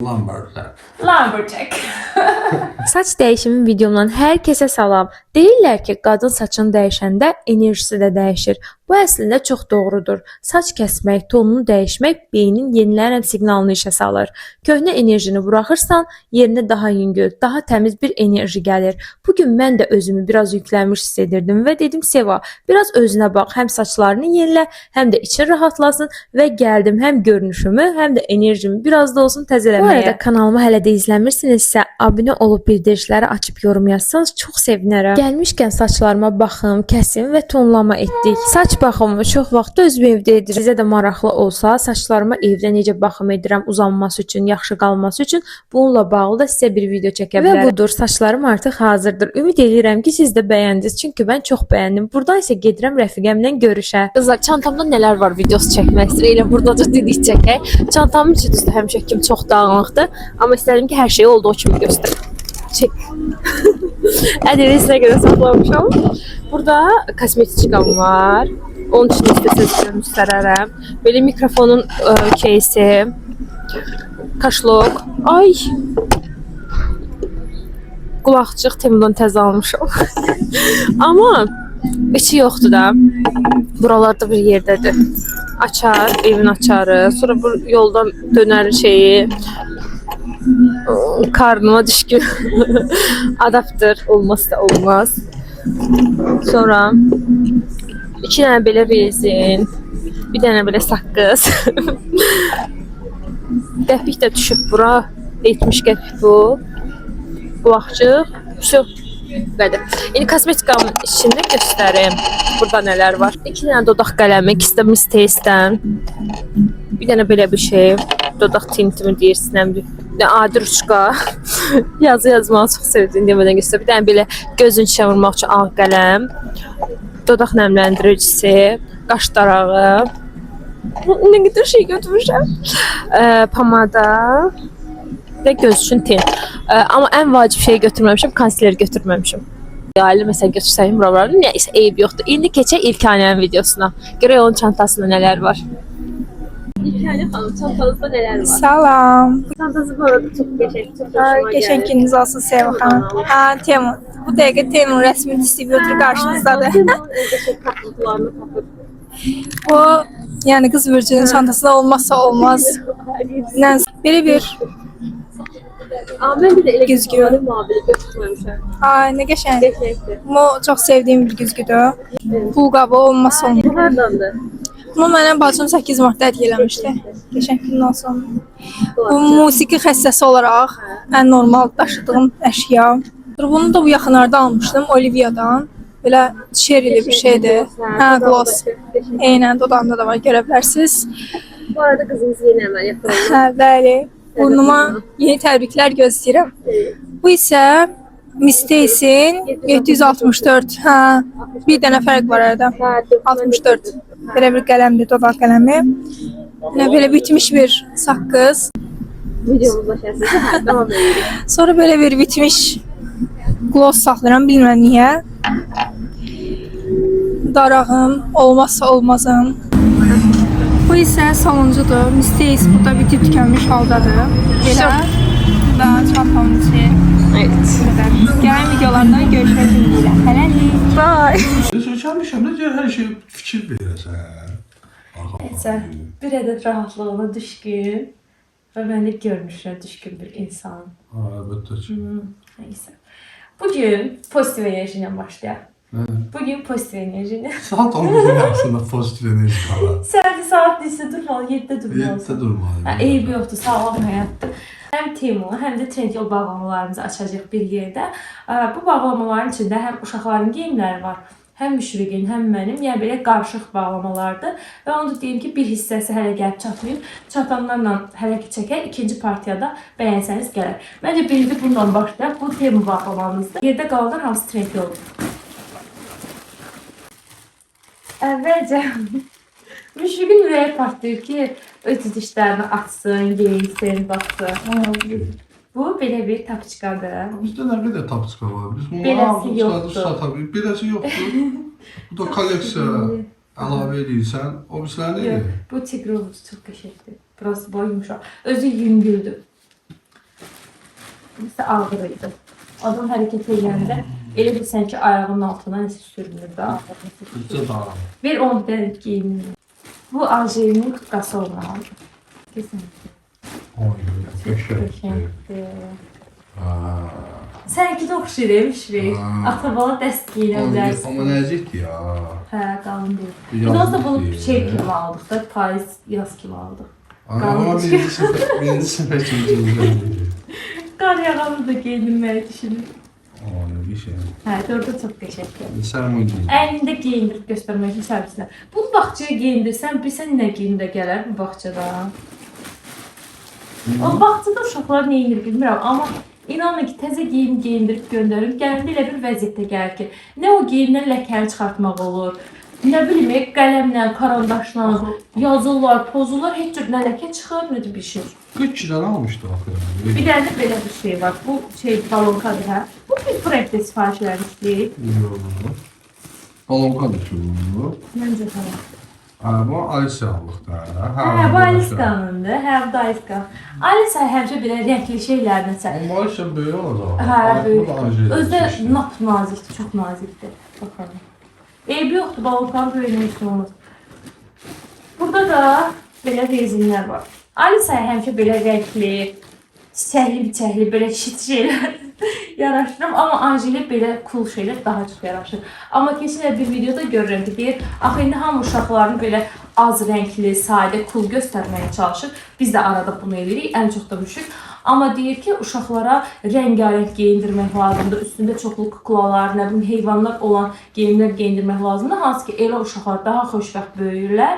Lumberjack. Saç dəyişimi videomdan hər kəsə salam. Deyirlər ki, qadın saçını dəyişəndə enerjisi də dəyişir. Bu əslində çox doğrudur. Saç kəsmək, tonunu dəyişmək beynin yenilənən siqnalını işə salır. Köhnə enerjini buraxırsan, yerinə daha yüngül, daha təmiz bir enerji gəlir. Bu gün mən də özümü biraz yüklənmiş hiss edirdim və dedim Seva, biraz özünə bax, həm saçlarını yenilə, həm də için rahatlasın və gəldim həm görünüşümü, həm də enerjimi biraz da olsun təzələməyə. Bu arada kanalımı hələ də izləmirsinizsə, abunə olub bildirişləri açıb yorum yazsanız çox sevinərəm. Gəlmişkən saçlarıma baxım, kəsim və tonlama etdik. Saç baxımı çox vaxt özüm evdə edirəm. Sizə də maraqlı olsa, saçlarıma evdə necə baxım edirəm uzanması üçün, yaxşı qalması üçün bununla bağlı da sizə bir video çəkə bilərəm. Və budur, saçlarım artıq hazırdır. Ümid edirəm ki, siz də bəyəndiniz, çünki mən çox bəyəndim. Buradan isə gedirəm rəfiqəmlə görüşə. Qızlar, çantamda nələr var videosu çəkmək istəyirəm. Elə buradaca dedik çəkək. Çantamın içi düzdür, həmişəkim çox dağınıqdır, amma istədim ki, hər şey olduğu kimi göstərim. Çek. Ədəvisinə görə saxlamışam. Burada kosmetikam var. Onun için istəsəz göstərərəm. Belə mikrofonun кейsi, kaşlok. Ay! Qulaqçıq Temudan təzə almışam. Amma içi yoxdur da. Buralarda bir yerdədir. Açar, evin açarı. Sonra bu yoldan dönər şeyi. Karnıma düşkün. Adaptör olmazsa olmaz. Sonra 2 dənə belə rezin, bir dənə belə saqqız. Qəpik də düşüb bura. 70 qəpik bu. Qulaqçıq. Şu qədər. İndi kosmetikamın içində göstərim. Burada nələr var? 2 dənə dodaq qələmi, ikisi də Miss Taste'dən. Bir dənə belə bir şey. Dodaq tintimi deyirsinəm. Adi ruçka. Yazı yazmağı çox sevdim demədən göstərim. Bir dənə belə gözün içə vurmaq üçün ağ qələm. Dodaq nəmləndiricisi. Qaş darağı. Nə qədər şey götürmüşəm. Pomada. Və göz üçün tint. Amma ən vacib şeyi götürməmişim, konsiler götürməmişim. Ailə məsələn götürsəyim buralarını, nə isə eyb yoxdur. İndi keçək İlkanənin videosuna. Görək onun çantasında nələr var. İlkanə xanım, çantanızda nələr var? Salam. Çantası bu arada çox qəşəng, çox hoşuma gəldi. Qəşəng gününüz olsun Seva xanım. Temun. Bu dəqiqə Temun rəsmi distributor qarşınızdadır. Temunun ən qəşəng tapıntılarını tapır. O, yəni qız bürcünün çantasında olmazsa olmaz. Belə bir Mən bir də elə güzgü. Mavili götürməmişəm. Ay, nə qəşəng. Qəşəngdir. Bu çox sevdiyim bir güzgüdür. Pul qabı olmazsa olmaz. Bu hardandır? Bunu mənə bacım 8 martda hədiyyə eləmişdi. Qəşəng gün olsun. Bu musiqi xəstəsi olaraq ən normal daşıdığım əşya. Bunu da bu yaxınlarda almışdım Olivia'dan. Belə cherryli bir şeydir. Hə, gloss. Eynən dodağımda da var, görə bilərsiniz. Bu arada qızımız yeni əməliyyat oldu. Hə, bəli. Burnuma yeni təbriklər gözləyirəm. Bu isə Miss Taste'in 764. Hə, bir dənə fərq var arada. 64. Belə bir qələmdir, dodaq qələmi. Belə bitmiş bir saqqız. Videomuz başlasın. Hə, davam edirik. Sonra belə bir bitmiş gloss saxlayıram, bilmirəm niyə. Darağım, olmazsa olmazım. Bu isə sonuncudur. Miss Taste burada bitib tükənmiş haldadır. Belə da çantamın içi. Evet. Gələn videolarda görüşmək ümidi ilə. Hələlik. Bye. Sökəlmişəm də deyir, hər şey fikir verəsən. Neyse, bir ədəd rahatlığına düşkün və mən də görünüşə düşkün bir insan. Əlbəttə ki. Neyse. Bugün pozitiv enerjiyle başlayalım. Bugün pozitiv enerjiyle. Saat 11-in yarısında pozitiv enerji qalır. Səhərdə saat neçədə durmalı? 7-də durmalısın. 7-də durmalı. Eybi yoxdur, sağlam həyatdır. Həm Temu, həm də Trendyol bağlamalarımızı açacaq bir yerdə. Bu bağlamaların içində həm uşaqların geyimləri var, həm müşriqin, həm mənim, yəni belə qarışıq bağlamalardır. Və onu da deyim ki, bir hissəsi hələ gəlib çatmayıb. Çatanlarla hələ ki çəkək, ikinci partiyada bəyənsəniz gələr. Məncə birinci bundan başlayaq. Bu Temu bağlamamızdır. Yerdə qalan hamısı Trendyoldur. Əvvəlcə müşriqin ürəyi partlayır ki, öz dişlərini açsın, geyinsin, baxsın. Bu belə bir tapçıqadır. Bizdə nə qədər tapçıqa var? Biz bunu Beləsi yoxdur. satabilirik. Beləsi yoxdur. Bu da kolleksiya əlavə edirsən. O birisləri Yox, nədir? bu tigrovuz çox qəşəngdir. Burası boy yumuşaq. Özü yüngüldür. Nəsə ağır idi. Adam hərəkət edəndə elə bilsən ki, ayağının altına nəsə sürünür də ağır. Bizə daha. Bir 10 dəlik geyinir. Bu Aje'nin kutkası olmalıdır. Kesinlikle. Oy, qəşəng. Qəşəngdir. Aa. Sənki də oxşayırmış bir. Atabala dəst giyinə bilərsən. Amma nəzikdir ya. Hə, qalın deyil. Bir Biz olsa yazlık bunu değil şey ya. kimi aldıq da, payız yaz kimi aldıq. Ama birinci səfər çəkildi. Qar yağanı da geyinməyi düşünür. Aa, nə bir şey. Hə, orada çox qəşəngdir. Sən o giyin. Əynində geyindirib göstərmək üçün sərvislər. Bunu bağçaya geyindirsən, bilsən nə geyimdə gələr bu bağçada? O bağçada uşaqlar nə edir bilmirəm, amma inanın ki, təzə geyim geyindirib göndərim, gələndə elə bir vəziyyətdə gəlir ki, nə o geyimdən ləkəni çıxartmaq olur, nə bilim, qələmlə, karandaşla yazırlar, pozurlar, heç cür nə ləkə çıxır, nə də bir şey. 40 kilo almışdı axı. Bir dənə də belə bir şey var, bu şey balonkadır, hə? Bu bir projektdə sifariş vermişdik. Balonkadır ki bu. Məncə tamam. Bu Alisiyalıqdır. Hə, bu Aliskanındır, hə, bu da Aliskan. Alisa həmişə belə rəngli şeylər nəsə. Amma Alisiya böyük olacaq. Hə, böyük. Özü Özü nap nazikdir, çox nazikdir. Baxalım. Eybi yoxdur, balonkanın böyüyünün üstü olmaz. Burada da belə rezinlər var. Alisa'ya həmişə belə rəngli, çiçəkli, belə şit şeylər yaraşdırım. Amma Anjeli belə cool şeylər daha çox yaraşır. Amma keçən bir videoda görürəm ki, deyir, axı indi hamı uşaqlarını belə az rəngli, sadə, cool göstərməyə çalışır. Biz də arada bunu edirik, ən çox da müşük. Amma deyir ki, uşaqlara rəngarəng geyindirmək lazımdır. Üstündə çoxlu kuklalar, nə bilim, heyvanlar olan geyimlər geyindirmək lazımdır. Hansı ki, elə uşaqlar daha xoşbəxt böyüyürlər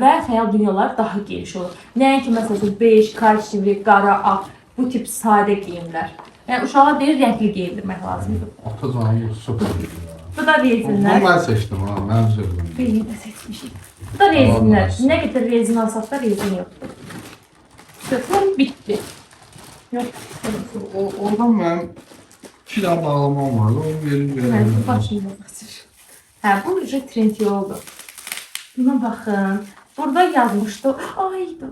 və xəyal dünyaları daha geniş olur. Nəinki, məsələn, bej, korичневый, qara, ağ, bu tip sadə geyimlər. Yəni, uşağa deyir, rəngli geyindirmək lazımdır. Ata canım, çok iyi. Bu da rezinlər. Bunu mən seçdim, ha, mən sevdim. Birini də seçmişik. Bu da rezinlər. Nə qədər rezin alsaq da rezin yoxdur. Sökməm bitdi. Yox. Oradan mən 2 dənə bağlamam vardı, onu verim Hə, bu verim. başımda qaçır. Hə, bu ücret trend yoldur. Buna baxın. Burada yazmışdı. Ay da.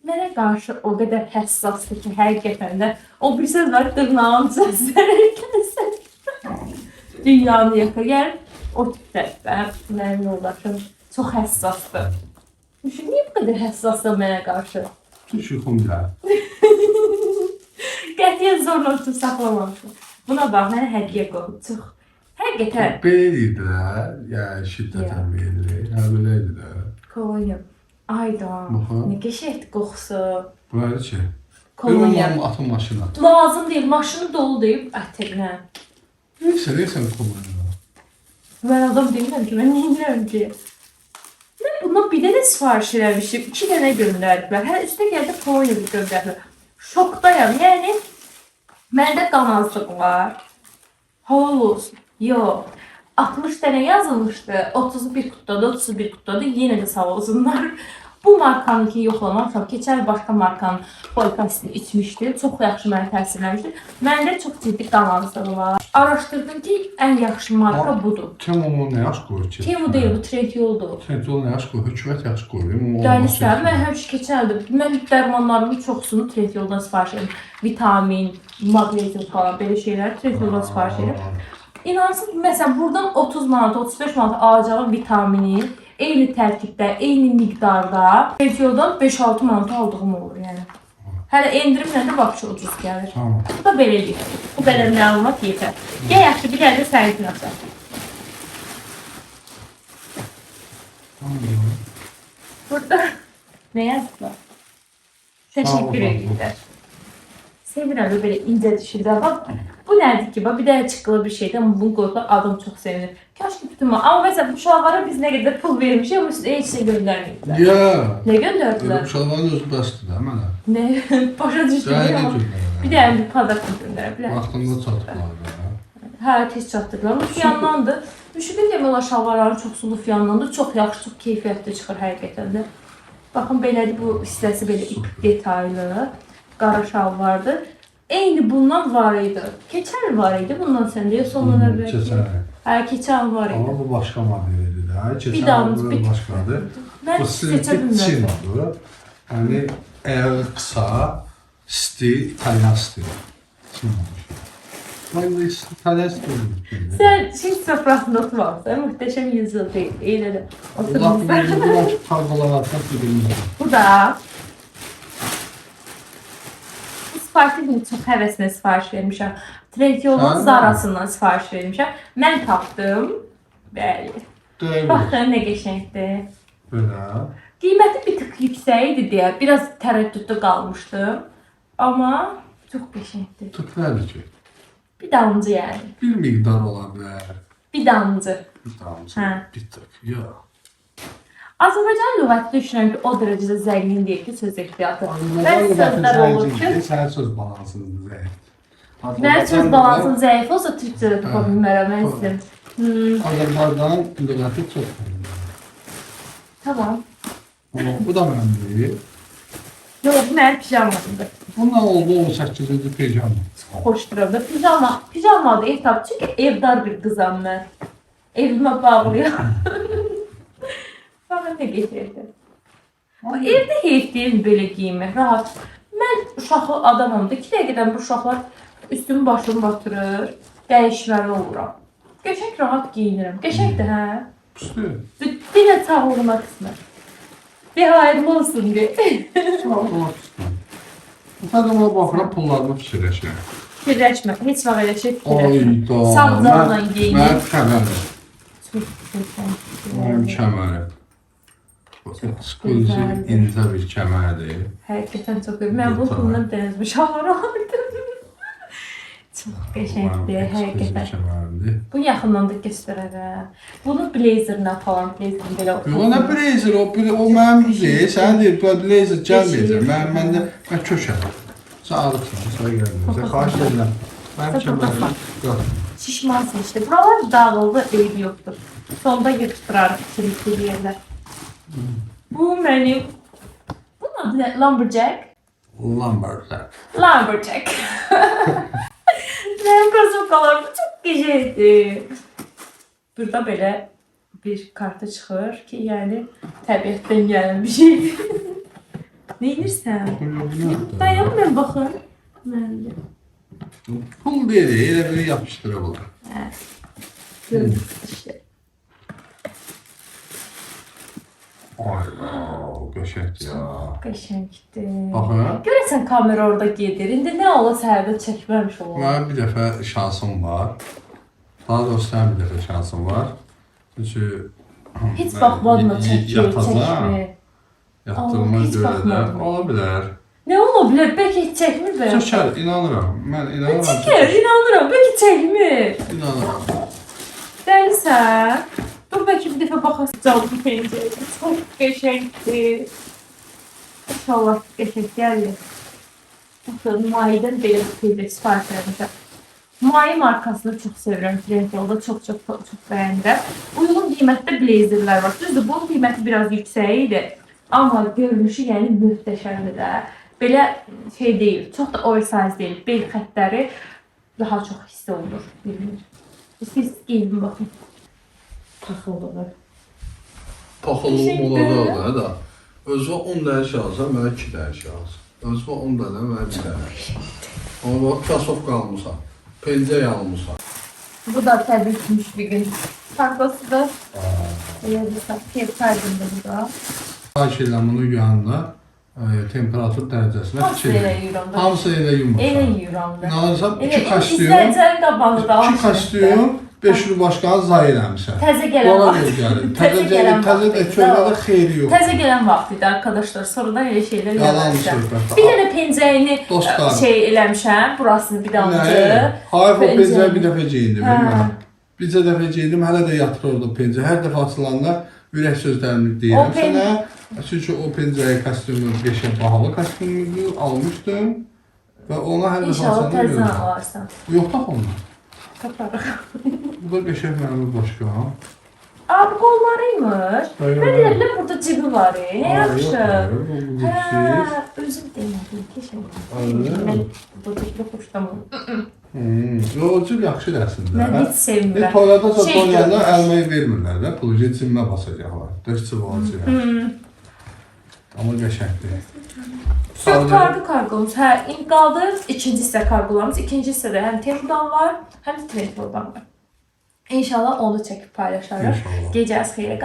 Mənə qarşı o qədər həssasdır ki, həqiqətən də o bir söz var, dırnağım səslərəkən dünyanı yaxır. Yəni, o tipdə mənim yoldaşım çox həssasdır. Düşün, niyə bu qədər həssasdır mənə qarşı? Hiç yuxum gəlir. Qətiyyən zorla tutub saxlamamışım. Buna bax, mənə hədiyyə qoyub, çox. Həqiqətən. Belə idi də, yəni şiddətən verilir. Hə, belə idi də. Kolonya. Ayda, Baxın. nə qəşəngdir qoxusu. Bu nədir ki? Kolonya. Bir atın maşına. Lazım deyil, maşını dolu deyib ətirlə. Neysən kolonya. Mən adam demirəm ki, mən bilmirəm ki. Mən bundan bir dənə sifariş eləmişim, 2 dənə göndərdilər. Hə, üstə gəldi kolonya bir göndərdilər. Şokdayam, yəni məndə qanazlıq var. Halal olsun. Yox. 60 dənə yazılmışdı. 31 qutudadır, 31 qutudadır. Yenə də sağ olsunlar. Bu markanınki yoxlamamışam. Keçən başqa markanın polkasını içmişdi. Çox yaxşı mənə təsirləmişdi. Məndə çox ciddi qanazlığı var. Araşdırdım ki, ən yaxşı marka budur. Temu nə yaş qoyur ki? Temu deyil, bu trend yoldur. Trendol nə yaş qoyur? Hökumət yaş qoyur. Dəlisən, mən həmişə keçərdim. Mən dərmanlarımın çoxsunu trend yoldan sifariş edirəm. Vitamin, magnezium falan belə şeyləri trend yoldan sifariş edirəm. İnansın, məsələn, buradan 30 manat, 35 manat alacağım vitamini eyni tərkibdə, eyni miqdarda trend yoldan 5-6 manat aldığım olur, yəni. Hələ endirimlə də vapşı ucuz gəlir. Tamam. Bu da belədir. Bu qədər məlumat yetər. Gəl yaxşı, bir dənə də sənin açaq. Burada nə yazdılar? Təşəkkür edirlər. Sevirəm belə incə düşürlər. Bax, bu nədir ki? Bax, bir dənə çıxılı bir şeydir, amma bunu qoydular, adam çox sevinir. Kaş ki bütün var. Amma məsələn, bu uşaqlara biz nə qədər pul vermişik, amma üstə heç şey göndərməyiblər. Ya. Nə göndərdilər? Uşaqların özü bəsdir də mənə. Nə? Başa düşdüm amma. Bir dənə bir padak göndərə bilər. Vaxtında çatdılar da. Hə, tez çatdırdılar. Lufiyandandır. Müşüqün demək olar şalvarların çoxsu Lufiyandandır. Çox yaxşı, çox keyfiyyətli çıxır həqiqətən də. Baxın, belədir bu hissəsi belə ip detaylı. Qara şalvardır. Eyni bundan var idi. Keçən il var idi bundan səndə, yoxsa ondan əvvəl? Keçən. Hə, keçən il var idi. Ama bu başka modelidir de. Bir Keçən damız, bu bir- başkadır. Mən Bu seçə stilti bilmirəm. Çin'dir. Yani ayağı kısa, stil, İtalyan stili. Çin olmuş. Ben de İtalyan stili. Sən Çin sofrasında oturmaqsan, möhtəşəm yüzyıl deyil. Elə də Allah oturmuşsan. bilir, bu başka kargolar atmak bilmiyorum. Bu da bu sifariş çox həvəslə sifariş vermişəm. Trendyolun Hə? Zarasından sifariş vermişəm. Mən tapdım. Bəli. Değil mi? Baxın nə qəşəngdir. Böyle. Qiyməti bir tık yüksək idi deyə biraz tərəddüddə qalmışdım. Amma çox qəşəngdir. Tık nedir ki? Bir damcı yəni. Bir miktar olabilir. Bir damcı. Bir damcı. Hə. Bir tık. Ya. Azərbaycan lüğəti düşünürəm ki, o dərəcədə zəngin deyil ki, söz ehtiyatı. Azərbaycan Bəzi lüğəti sözlər olur zəngin ki, deyil, sənin söz balansın zəif. mənim söz balansım zəif olsa türkçədə tapa Hə. bilmərəm, mən istəyirəm. Azərbaycan lüğəti çox önemli. Tamam. Ama bu da önemli. Yox, bu mənim pijamamdır. Bundan oldu 18-ci pijama. Xoşduram da. Pijama da ev tapı. Çünki evdar bir qızam mən. Evimə bağlıyam. Baxın nə getirdi. Evdə heyf deyil belə giyinmək, rahat. Mən uşaqlı adamam da 2 dəqiqədən bu uşaqlar üstümü başımı batırır, dəyişməli oluram. Qəşəng rahat giyinirəm. Qəşəngdir, hə? Üstü. Bir də çağırma qismət. Bir hayırlı olsun deyə. Sağ ol. Bu tədəmə baxıram, pullarımı fikirləşirəm. Fikirləşmə, heç vaxt elə şey fikirləşmə. Ayda. Sağlıqla geyinir. Mənim kəmərim. Çox gözəl. Mənim kəmərim. Ekskluziv incə bir kəmərdir. Həqiqətən çox gözəl. Mən bu pulundan dənizmiş alıram. Çox qəşəngdir, həqiqətən. Kəmərdir. Bu yaxından da göstərərəm. Bunu blazerlə falan, blazerin belə Yox, nə blazer, o mənim deyil. Sən deyil, bu blazer gəlməyəcək. Məndə köşəm. Sən alıqsan, sən gəlməyəcək. Xahiş edirəm. Mənim kəmərim yox. şişmansın işte. Buralar dağıldı, eybi yoxdur. Sonda yığışdırarıq içindeki yerlər. Bu mənim... Bunun adı nə? Lumberjack? Lumberjack. Lumberjack. Mənim krasovkalarım çox gecəydi. Burada belə bir karta çıxır ki, yəni təbiətdən gələn bir şeydir. Ne edirsən? Dayan, mən baxın. Məndə. Pul deyil, elə bir yapışdırılır. Hə. Görün işte. Ay, qəşəngdir ya. Qəşəngdir. Baxın. Görəsən kamera orada gedir. İndi nə ola səhərdə çəkməmiş olar. Mənim bir dəfə şansım var. Daha doğrusu sənin bir dəfə şansım var. Çünki Heç baxmadım da çəkir, yatacağam. çəkmir. Yatdığıma Heç görə də baxmadım. ola bilər. Nə ola bilər? Bəlkə heç çəkmir bəlkə. Çəkər, inanıram. Mən inanıram. Çəkir, inanıram. Bəlkə çəkmir. İnanıram. Dəlisən? Dur bəlkə bir dəfə baxasın canlı pencərəyə. Çox qəşəngdir. İnşallah qəşəng gəlir. Baxın, Mayıdan belə bir pencərə sifariş vermişəm. Mayı markasını çox sevirəm. Trendyolda çox bəyənirəm. Uyğun qiymətdə blazerlər var. Düzdür, bunun qiyməti biraz yüksək idi. Amma görünüşü yəni möhtəşəmdir də. Belə şey deyil, çox da oversize deyil. Bel xəttləri daha çox hiss olunur. Siz giyinin baxın. Taxılır. Paxıllığım olacaq da. Özümə 10 dənə şey alsam, mənə 2 dənə şey alsın. Özümə 10 dənə, mənə 1 dənə. Amma bax, kasofka almışam. Pencək almışam. Bu da təbii bir gün. Takosudur. Piyetardında bu da. Xahiş edirəm bunun yanına temperatur dərəcəsinə Hamısı elə yuyuram da. Hamısı elə yumuşaq. Elə yuyuram da. İnanırsam, Elə 2 kostyum, izləyicərin qabağında da 2 kostyum, 5 il başqanı zay eləmişəm. Təzə gələn Ona vaxt. görə gəlir. Təzə gələn Təzə də vaxt. köynədə xeyri yox. Təzə gələn vaxt idi arkadaşlar. Sonradan elə şeylər Yalan eləmişəm. söhbət. Bir dənə pencəyini Dostlar. şey eləmişəm. Burasını bir damcı. Hayır, o Pencəyi. pencəyi bir dəfə geyindim. Hə. bilmirəm. Bircə dəfə geyindim, hələ də yatır orada pencə. Hər dəfə açılanda ürək sözlərimi O deyirəm pen- sənə. Çünki o pencəyi kostyumu 5-ə bahalı kostyumuydu, almışdım. Və ona hər dəfə İnşallah açanda təzən görürəm. alarsan. Yox, tax onu. Taparıq. Bu da qəşəng mənim başqa. Aa, bu qollarıymış. Hayır, Mən hayır. elə burada cibi var. Nə yaxşı. Bu Hə, özüm demədim. Öyle. Bu tipli xoşlamam. Yolcu yaxşı əslində. Mən heç sevmirəm. Toyada da Şey toyanda görmüş. əlməyi vermirlər də, pulu cibimə basacaqlar. Döş çıvacıya. Amma qəşəngdir. Çox tardı kargomuz. Hə, indi qaldı ikinci hissə kargolarımız. İkinci hissədə həm Temudan var, həm də Trendyoldan var. İnşallah onu çəkib paylaşarıq. İnşallah. Gecəniz xeyrə.